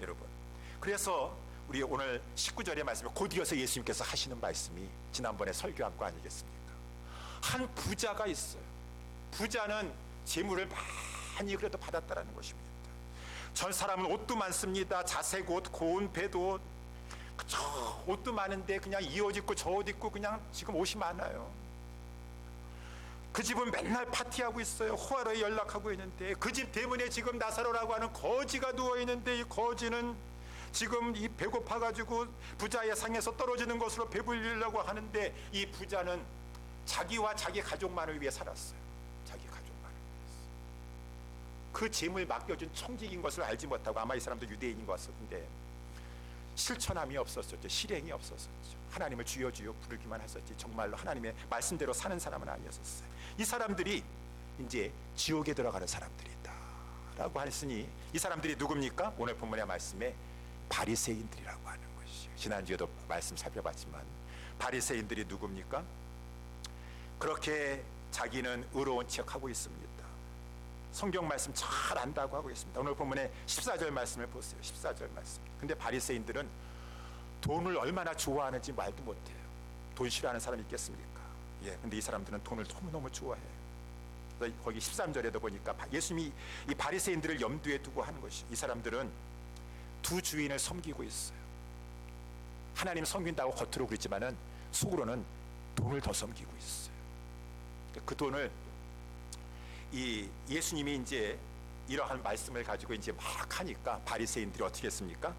여러분, 그래서 우리 오늘 19절의 말씀에 곧이어서 예수님께서 하시는 말씀이 지난번에 설교한 거 아니겠습니까? 한 부자가 있어요. 부자는 재물을 많이 그래도 받았다라는 것입니다. 전 사람은 옷도 많습니다. 자색 옷, 고운 배도 옷, 저 옷도 많은데 그냥 이 옷 입고 저 옷 입고 그냥 지금 옷이 많아요. 그 집은 맨날 파티하고 있어요. 호화로에 연락하고 있는데 그 집 대문에 지금 나사로라고 하는 거지가 누워있는데 이 거지는 지금 이 배고파가지고 부자의 상에서 떨어지는 것으로 배불리려고 하는데 이 부자는 자기와 자기 가족만을 위해 살았어요. 자기 가족만을 위해서. 그 재물 맡겨준 청직인 것을 알지 못하고, 아마 이 사람도 유대인인 것 같은데 실천함이 없었었죠. 실행이 없었었죠. 하나님을 주여 주여 부르기만 했었지 정말로 하나님의 말씀대로 사는 사람은 아니었었어요. 이 사람들이 이제 지옥에 들어가는 사람들이다 라고 했으니, 이 사람들이 누굽니까? 오늘 본문의 말씀에 바리새인들이라고 하는 것이죠. 지난주에도 말씀 살펴봤지만 바리새인들이 누굽니까? 그렇게 자기는 의로운 척하고 있습니다. 성경 말씀 잘 안다고 하고 있습니다. 오늘 본문에 14절 말씀을 보세요. 14절 말씀. 근데 바리새인들은 돈을 얼마나 좋아하는지 말도 못해요. 돈 싫어하는 사람이 있겠습니까? 근데 이 사람들은 돈을 너무너무 좋아해요. 거기 13절에도 보니까 예수님이 이 바리새인들을 염두에 두고 하는 것이, 이 사람들은 두 주인을 섬기고 있어요. 하나님 섬긴다고 겉으로 그랬지만은 속으로는 돈을 더 섬기고 있어요. 그 돈을 이 예수님이 이제 이러한 말씀을 가지고 이제 막 하니까 바리새인들이 어떻게 했습니까?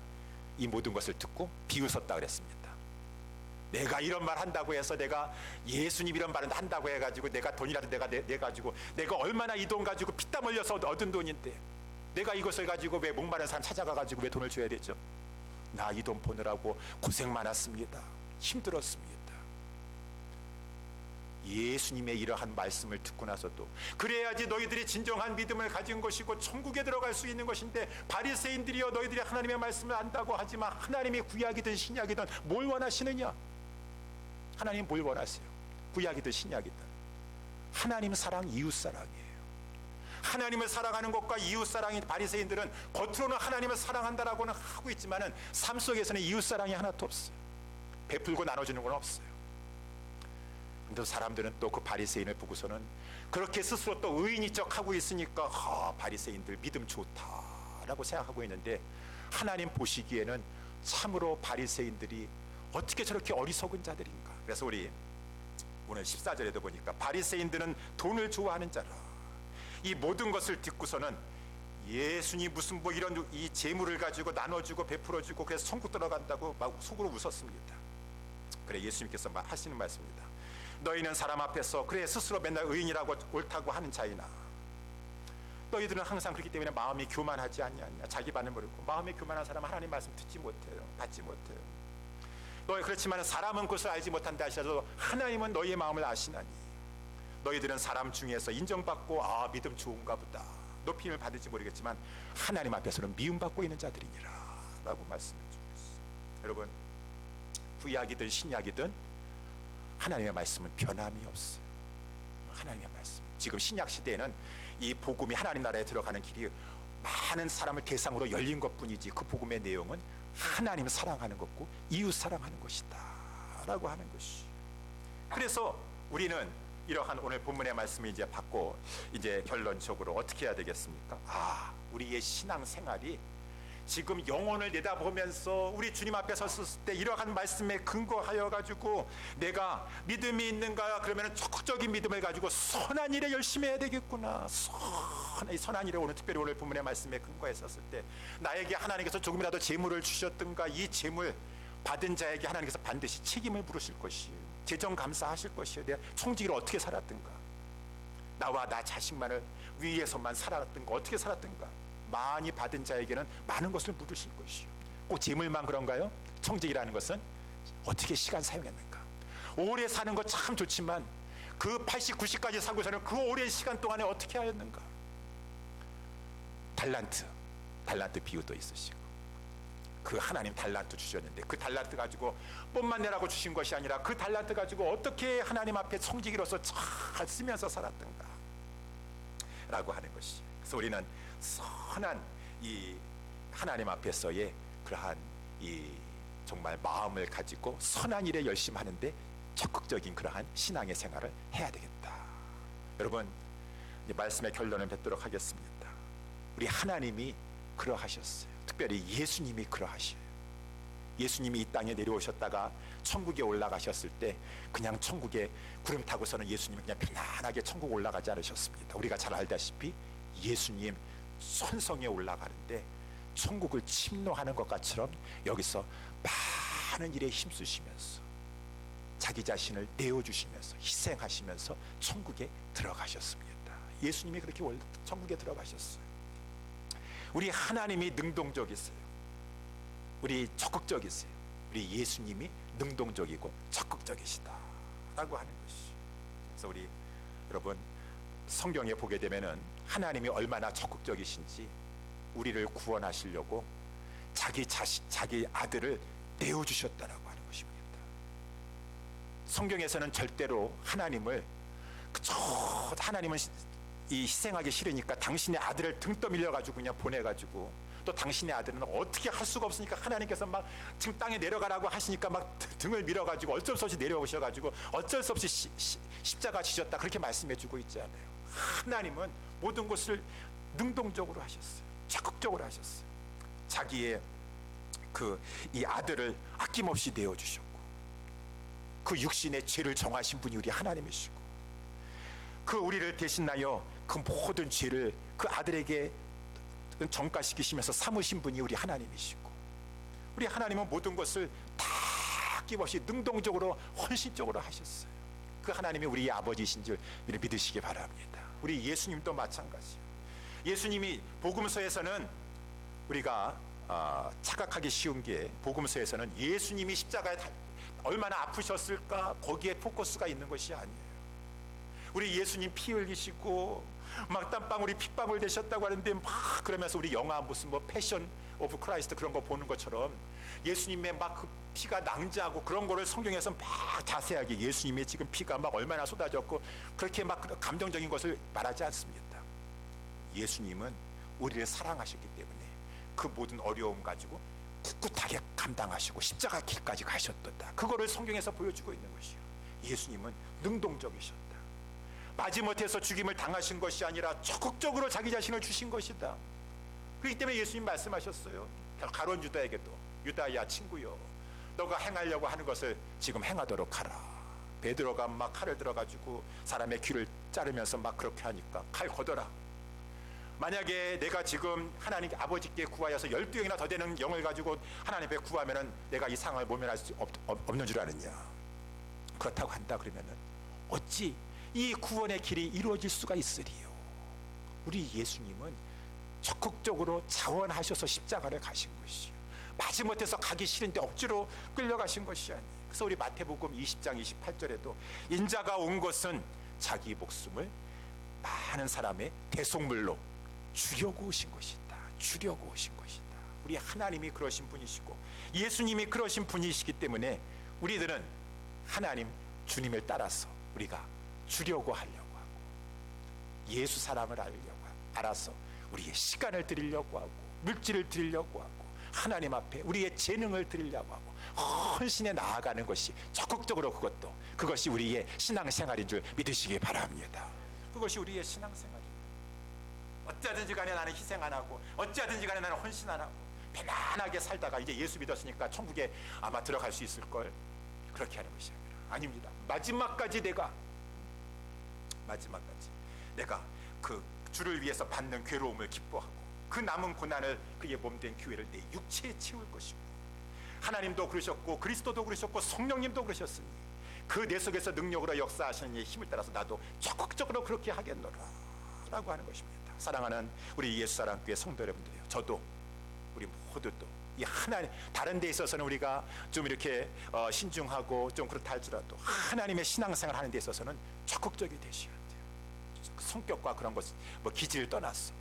이 모든 것을 듣고 비웃었다 그랬습니다. 내가 이런 말 한다고 해서, 내가 예수님 이런 말을 한다고 해가지고 내가 돈이라도 내 가지고 내가 얼마나 이 돈 가지고 피땀 흘려서 얻은 돈인데 내가 이것을 가지고 왜 목마른 사람 찾아가가지고 왜 돈을 줘야 되죠? 나 이 돈 버느라고 고생 많았습니다. 힘들었습니다. 예수님의 이러한 말씀을 듣고 나서도 그래야지 너희들이 진정한 믿음을 가진 것이고 천국에 들어갈 수 있는 것인데, 바리새인들이여 너희들이 하나님의 말씀을 안다고 하지만 하나님의 구약이든 신약이든 뭘 원하시느냐? 하나님 뭘 원하세요? 구약이든 신약이든 하나님 사랑, 이웃 사랑이에요. 하나님을 사랑하는 것과 이웃 사랑인 바리새인들은 겉으로는 하나님을 사랑한다라고는 하고 있지만은 삶 속에서는 이웃 사랑이 하나도 없어요. 베풀고 나눠주는 건 없어요. 근데 사람들은 또 그 바리새인을 보고서는 그렇게 스스로 또 의인이 척하고 있으니까 바리새인들 믿음 좋다라고 생각하고 있는데, 하나님 보시기에는 참으로 바리새인들이 어떻게 저렇게 어리석은 자들인가. 그래서 우리 오늘 14절에도 보니까 바리새인들은 돈을 좋아하는 자라. 이 모든 것을 듣고서는 예수님 무슨 뭐 이런 이 재물을 가지고 나눠주고 베풀어주고 그래서 천국 들어간다고 막 속으로 웃었습니다. 그래 예수님께서 하시는 말씀입니다. 너희는 사람 앞에서 그래 스스로 맨날 의인이라고 옳다고 하는 자이나 너희들은 항상 그렇기 때문에 마음이 교만하지 않냐. 자기 반을 모르고 마음이 교만한 사람은 하나님 말씀 듣지 못해요. 받지 못해요. 너희 그렇지만 사람은 그것을 알지 못한다 하시더라도 하나님은 너희의 마음을 아시나니 너희들은 사람 중에서 인정받고 믿음 좋은가 보다 높임을 받을지 모르겠지만 하나님 앞에서는 미움받고 있는 자들이니라 라고 말씀해 주고 있어요. 여러분, 구약이든 신약이든 하나님의 말씀은 변함이 없어요. 하나님의 말씀. 지금 신약 시대에는 이 복음이 하나님 나라에 들어가는 길이 많은 사람을 대상으로 열린 것뿐이지 그 복음의 내용은 하나님을 사랑하는 것고 이웃 사랑하는 것이다 라고 하는 것이. 그래서 우리는 이러한 오늘 본문의 말씀을 이제 받고 이제 결론적으로 어떻게 해야 되겠습니까? 우리의 신앙 생활이 지금 영혼을 내다보면서 우리 주님 앞에 섰을 때 이러한 말씀에 근거하여 가지고 내가 믿음이 있는가? 그러면 적극적인 믿음을 가지고 선한 일에 열심히 해야 되겠구나. 선한 일에 오늘 특별히 오늘 본문의 말씀에 근거했었을 때 나에게 하나님께서 조금이라도 재물을 주셨든가 이 재물 받은 자에게 하나님께서 반드시 책임을 물으실 것이에요. 재정 감사하실 것이에요. 내가 청지기를 어떻게 살았든가, 나와 나 자식만을 위해서만 살았든가, 어떻게 살았든가, 많이 받은 자에게는 많은 것을 물으실 것이요. 꼭 재물만 그런가요? 청직이라는 것은 어떻게 시간 사용했는가. 오래 사는 거 참 좋지만 그 80, 90까지 살고서는 그 오랜 시간 동안에 어떻게 하였는가. 달란트 비유도 있으시고 그 하나님 달란트 주셨는데 그 달란트 가지고 뽐만 내라고 주신 것이 아니라 그 달란트 가지고 어떻게 하나님 앞에 청지기로서 잘 쓰면서 살았던가 라고 하는 것이. 그래서 우리는 선한 이 하나님 앞에서의 그러한 이 정말 마음을 가지고 선한 일에 열심히 하는데 적극적인 그러한 신앙의 생활을 해야 되겠다. 여러분, 이제 말씀의 결론을 뵙도록 하겠습니다. 우리 하나님이 그러하셨어요. 특별히 예수님이 그러하셔요. 예수님이 이 땅에 내려오셨다가 천국에 올라가셨을 때 그냥 천국에 구름 타고서는 예수님이 그냥 편안하게 천국 올라가지 않으셨습니다. 우리가 잘 알다시피 예수님 선성에 올라가는데 천국을 침노하는 것처럼 여기서 많은 일에 힘쓰시면서 자기 자신을 내어주시면서 희생하시면서 천국에 들어가셨습니다. 예수님이 그렇게 천국에 들어가셨어요. 우리 하나님이 능동적이세요. 우리 적극적이세요. 우리 예수님이 능동적이고 적극적이시다 라고 하는 것이. 그래서 우리 여러분 성경에 보게 되면은 하나님이 얼마나 적극적이신지 우리를 구원하시려고 자기 아들을 내어주셨다라고 하는 것입니다. 성경에서는 절대로 하나님은 이 희생하기 싫으니까 당신의 아들을 등 떠밀려 가지고 그냥 보내가지고 또 당신의 아들은 어떻게 할 수가 없으니까 하나님께서 막 지금 땅에 내려가라고 하시니까 막 등을 밀어가지고 어쩔 수 없이 내려오셔가지고 어쩔 수 없이 십자가 지셨다 그렇게 말씀해주고 있지 않아요. 하나님은 모든 것을 능동적으로 하셨어요. 적극적으로 하셨어요. 자기의 이 아들을 아낌없이 내어주셨고 그 육신의 죄를 정하신 분이 우리 하나님이시고 그 우리를 대신하여 그 모든 죄를 그 아들에게 전가시키시면서 삼으신 분이 우리 하나님이시고 우리 하나님은 모든 것을 다 아낌없이 능동적으로 헌신적으로 하셨어요. 그 하나님이 우리 아버지이신 줄 믿으시기 바랍니다. 우리 예수님도 마찬가지예요. 예수님이 복음서에서는 우리가 착각하기 쉬운 게 복음서에서는 예수님이 십자가에 얼마나 아프셨을까 거기에 포커스가 있는 것이 아니에요. 우리 예수님 피 흘리시고 막 땀방울이 핏방울 되셨다고 하는데 막 그러면서 우리 영화 무슨 뭐 패션 오브 크라이스트 그런 거 보는 것처럼 예수님의 막 그 피가 낭자하고 그런 거를 성경에서 막 자세하게 예수님의 지금 피가 막 얼마나 쏟아졌고 그렇게 막 감정적인 것을 말하지 않습니다. 예수님은 우리를 사랑하셨기 때문에 그 모든 어려움 가지고 꿋꿋하게 감당하시고 십자가 길까지 가셨다. 그거를 성경에서 보여주고 있는 것이요. 예수님은 능동적이셨다. 마지못해서 죽임을 당하신 것이 아니라 적극적으로 자기 자신을 주신 것이다. 그렇기 때문에 예수님 말씀하셨어요. 가룟 유다에게도 유다야 친구요 너가 행하려고 하는 것을 지금 행하도록 하라. 베드로가 막 칼을 들어가지고 사람의 귀를 자르면서 막 그렇게 하니까 칼 걷어라. 만약에 내가 지금 하나님 아버지께 구하여서 12영이나 더 되는 영을 가지고 하나님 앞에 구하면은 내가 이 상을 모면할 수 없는 줄 아느냐. 그렇다고 한다 그러면은 어찌 이 구원의 길이 이루어질 수가 있으리요. 우리 예수님은 적극적으로 자원하셔서 십자가를 가신 것이요, 마지못해서 가기 싫은데 억지로 끌려가신 것이 아니에요. 그래서 우리 마태복음 20장 28절에도 인자가 온 것은 자기 목숨을 많은 사람의 대속물로 주려고 오신 것이다. 주려고 오신 것이다. 우리 하나님이 그러신 분이시고 예수님이 그러신 분이시기 때문에 우리들은 하나님 주님을 따라서 우리가 주려고 하려고 하고, 예수 사랑을 알아서 우리의 시간을 드리려고 하고, 물질을 드리려고 하고, 하나님 앞에 우리의 재능을 드리려고 하고 헌신해 나아가는 것이 적극적으로, 그것이 우리의 신앙생활인 줄 믿으시기 바랍니다. 그것이 우리의 신앙생활입니다. 어찌하든지 간에 나는 희생 안 하고, 어찌하든지 간에 나는 헌신 안 하고 편안하게 살다가 이제 예수 믿었으니까 천국에 아마 들어갈 수 있을 걸, 그렇게 하는 것이 아닙니다. 마지막까지 내가 그 주를 위해서 받는 괴로움을 기뻐하고 그 남은 고난을, 그의 몸된 교회를 내 육체에 채울 것이고, 하나님도 그러셨고 그리스도도 그러셨고 성령님도 그러셨으니 그 내 속에서 능력으로 역사하시는 이의 힘을 따라서 나도 적극적으로 그렇게 하겠노라 라고 하는 것입니다. 사랑하는 우리 예수사랑교회 성도 여러분들이요, 저도 우리 모두도 이 하나님, 다른 데 있어서는 우리가 좀 이렇게 신중하고 좀 그렇다 할지라도 하나님의 신앙생활 하는 데 있어서는 적극적이 되셔야 돼요. 성격과 그런 것, 기질을 떠났어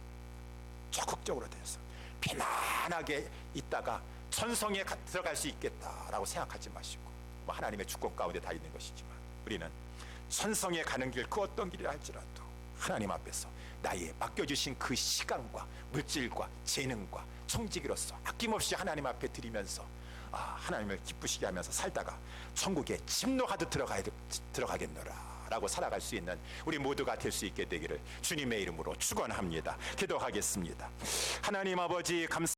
적극적으로 돼서 편안하게 있다가 천성에 들어갈 수 있겠다라고 생각하지 마시고, 하나님의 주권 가운데 다 있는 것이지만 우리는 천성에 가는 길, 그 어떤 길이라 할지라도 하나님 앞에서 나의 맡겨주신 그 시간과 물질과 재능과 청지기로서 아낌없이 하나님 앞에 드리면서 하나님을 기쁘시게 하면서 살다가 천국에 침노하듯 들어가겠노라 라고 살아갈 수 있는 우리 모두가 될 수 있게 되기를 주님의 이름으로 축원합니다. 기도하겠습니다. 하나님 아버지, 감사합니다.